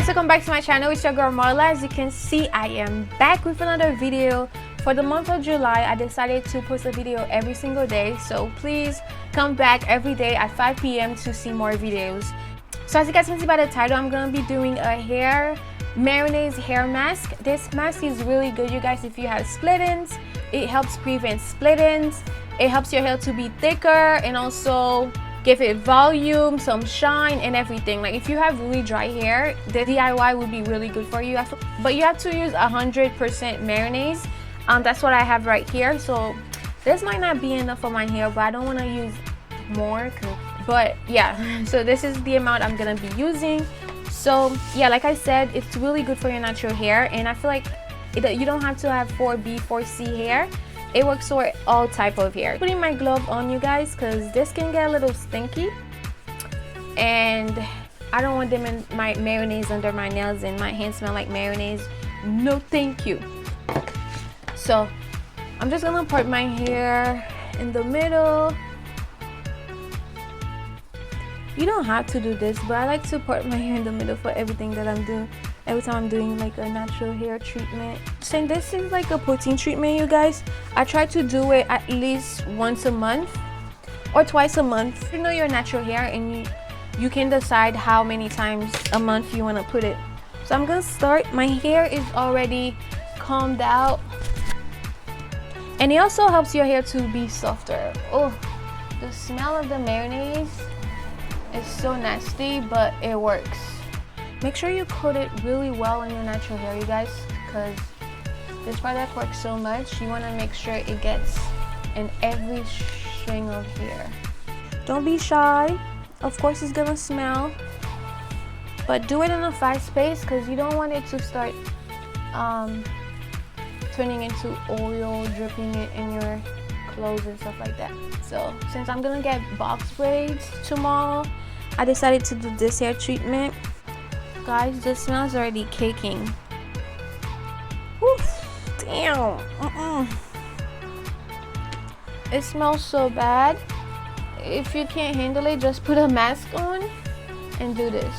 guys, welcome back to my channel. It's your girl Marla. As you can see, I am back with another video. For the month of July, I decided to post a video every single day, so please come back every day at 5 p.m. to see more videos. So as you guys can see by the title, I'm gonna be doing a mayonnaise hair mask. This mask is really good, you guys. If you have split ends, it helps prevent split ends. It helps your hair to be thicker and also give it volume, some shine and everything. Like if you have really dry hair, the DIY would be really good for you. But you have to use 100% mayonnaise. That's what I have right here. So this might not be enough for my hair, but I don't want to use more. But yeah, so this is the amount I'm gonna be using. So yeah, like I said, it's really good for your natural hair, and I feel like you don't have to have 4B, 4C hair. It works for all type of hair. Putting my glove on, you guys, because this can get a little stinky, and I don't want them in my mayonnaise under my nails and my hands smell like mayonnaise. No thank you. So I'm just gonna put my hair in the middle. You don't have to do this, but I like to put my hair in the middle for everything that I'm doing. Every time I'm doing like a natural hair treatment. So this is like a protein treatment, you guys. I try to do it at least once a month or twice a month. You know your natural hair, and you can decide how many times a month you want to put it. So I'm gonna start. My hair is already combed out, and it also helps your hair to be softer. Oh, the smell of the mayonnaise is so nasty, but it works. Make sure you coat it really well on your natural hair, you guys, because this product works so much. You want to make sure it gets in every string of hair. Don't be shy. Of course it's gonna smell, but do it in a fast pace because you don't want it to start turning into oil, dripping it in your clothes and stuff like that. So since I'm gonna get box braids tomorrow, I decided to do this hair treatment. Guys, the smell's already caking. Oof, damn. It smells so bad. If you can't handle it, just put a mask on and do this,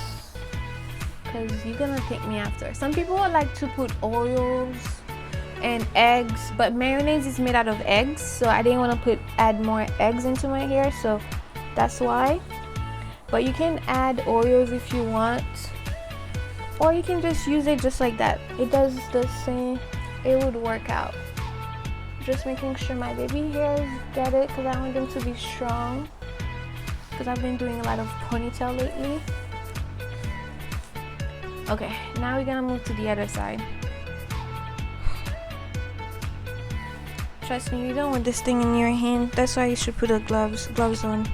because you're gonna thank me after. Some people would like to put oils and eggs, but mayonnaise is made out of eggs, so I didn't want to add more eggs into my hair, so that's why. But you can add Oreos if you want, or you can just use it just like that. It does the same. It would work out. Just making sure my baby hairs get it, because I want them to be strong, because I've been doing a lot of ponytail lately. Okay, now we're gonna move to the other side. Trust me, you don't want this thing in your hand. That's why you should put the gloves on.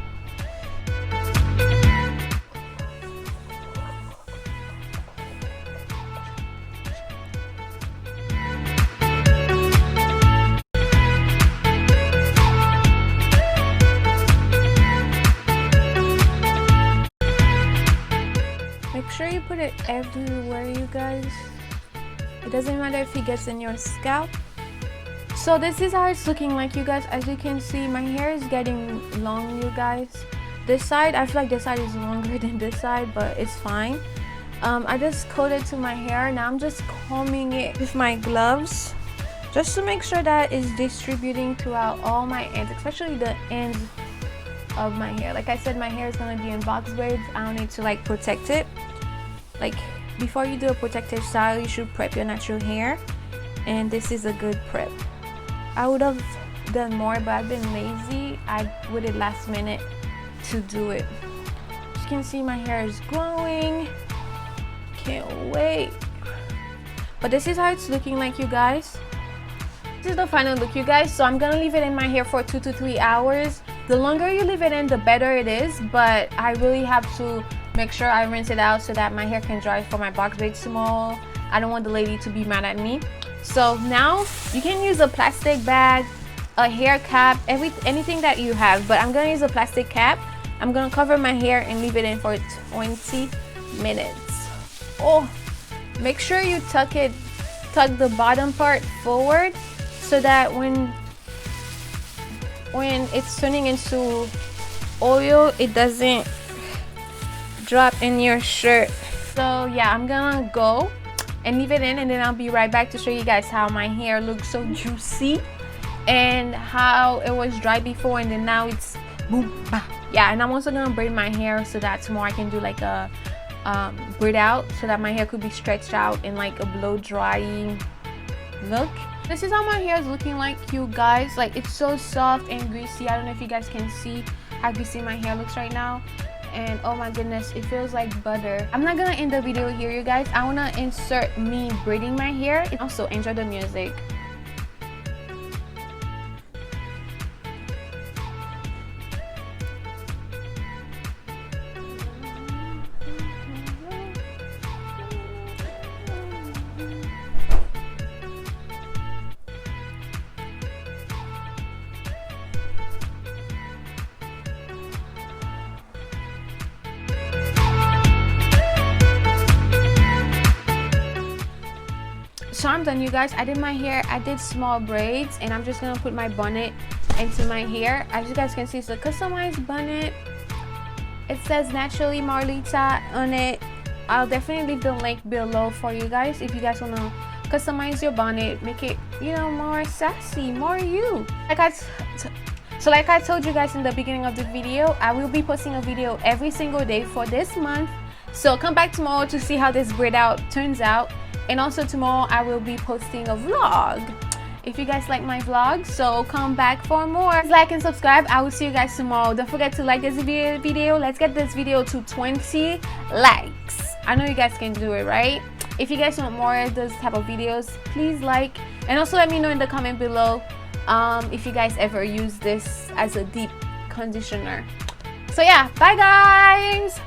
Make sure you put it everywhere, you guys. It doesn't matter if it gets in your scalp. So this is how it's looking like, you guys. As you can see, my hair is getting long, you guys. This side, I feel like this side is longer than this side, but it's fine. I just coated to my hair. Now I'm just combing it with my gloves, just to make sure that it's distributing throughout all my ends, especially the ends of my hair. Like I said, my hair is gonna be in box braids. I don't need to like protect it. Like before you do a protective style, you should prep your natural hair, and this is a good prep. I would have done more, but I've been lazy. I waited last minute to do it. As you can see, my hair is growing. Can't wait. But this is how it's looking like, you guys. This is the final look, you guys. So I'm gonna leave it in my hair for 2 to 3 hours. The longer you leave it in, the better it is, but I really have to make sure I rinse it out so that my hair can dry for my box braids tomorrow. I don't want the lady to be mad at me. So now you can use a plastic bag, a hair cap, anything that you have, but I'm gonna use a plastic cap. I'm gonna cover my hair and leave it in for 20 minutes. Oh, make sure you tuck the bottom part forward, so that when it's turning into oil, it doesn't drop in your shirt. So yeah, I'm gonna go and leave it in, and then I'll be right back to show you guys how my hair looks so juicy and how it was dry before and then now it's boom bah. Yeah, and I'm also gonna braid my hair so that tomorrow I can do like a braid out so that my hair could be stretched out in like a blow drying look. This is how my hair is looking like, you guys. Like, it's so soft and greasy. I don't know if you guys can see how greasy my hair looks right now, and oh my goodness, it feels like butter. I'm not gonna end the video here, you guys. I want to insert me braiding my hair. Also enjoy the music. So I'm done, you guys. I did my hair. I did small braids, and I'm just gonna put my bonnet into my hair. As you guys can see, it's a customized bonnet. It says Naturally Marlita on it. I'll definitely leave the link below for you guys if you guys wanna customize your bonnet, make it, you know, more sassy, more you. Like I told you guys in the beginning of the video, I will be posting a video every single day for this month. So come back tomorrow to see how this braid out turns out. And also tomorrow I will be posting a vlog if you guys like my vlogs, so come back for more. Like and subscribe. I will see you guys tomorrow. Don't forget to like this video. Let's get this video to 20 likes. I know you guys can do it, right? If you guys want more of those type of videos, please like, and also let me know in the comment below if you guys ever use this as a deep conditioner. So yeah, bye guys.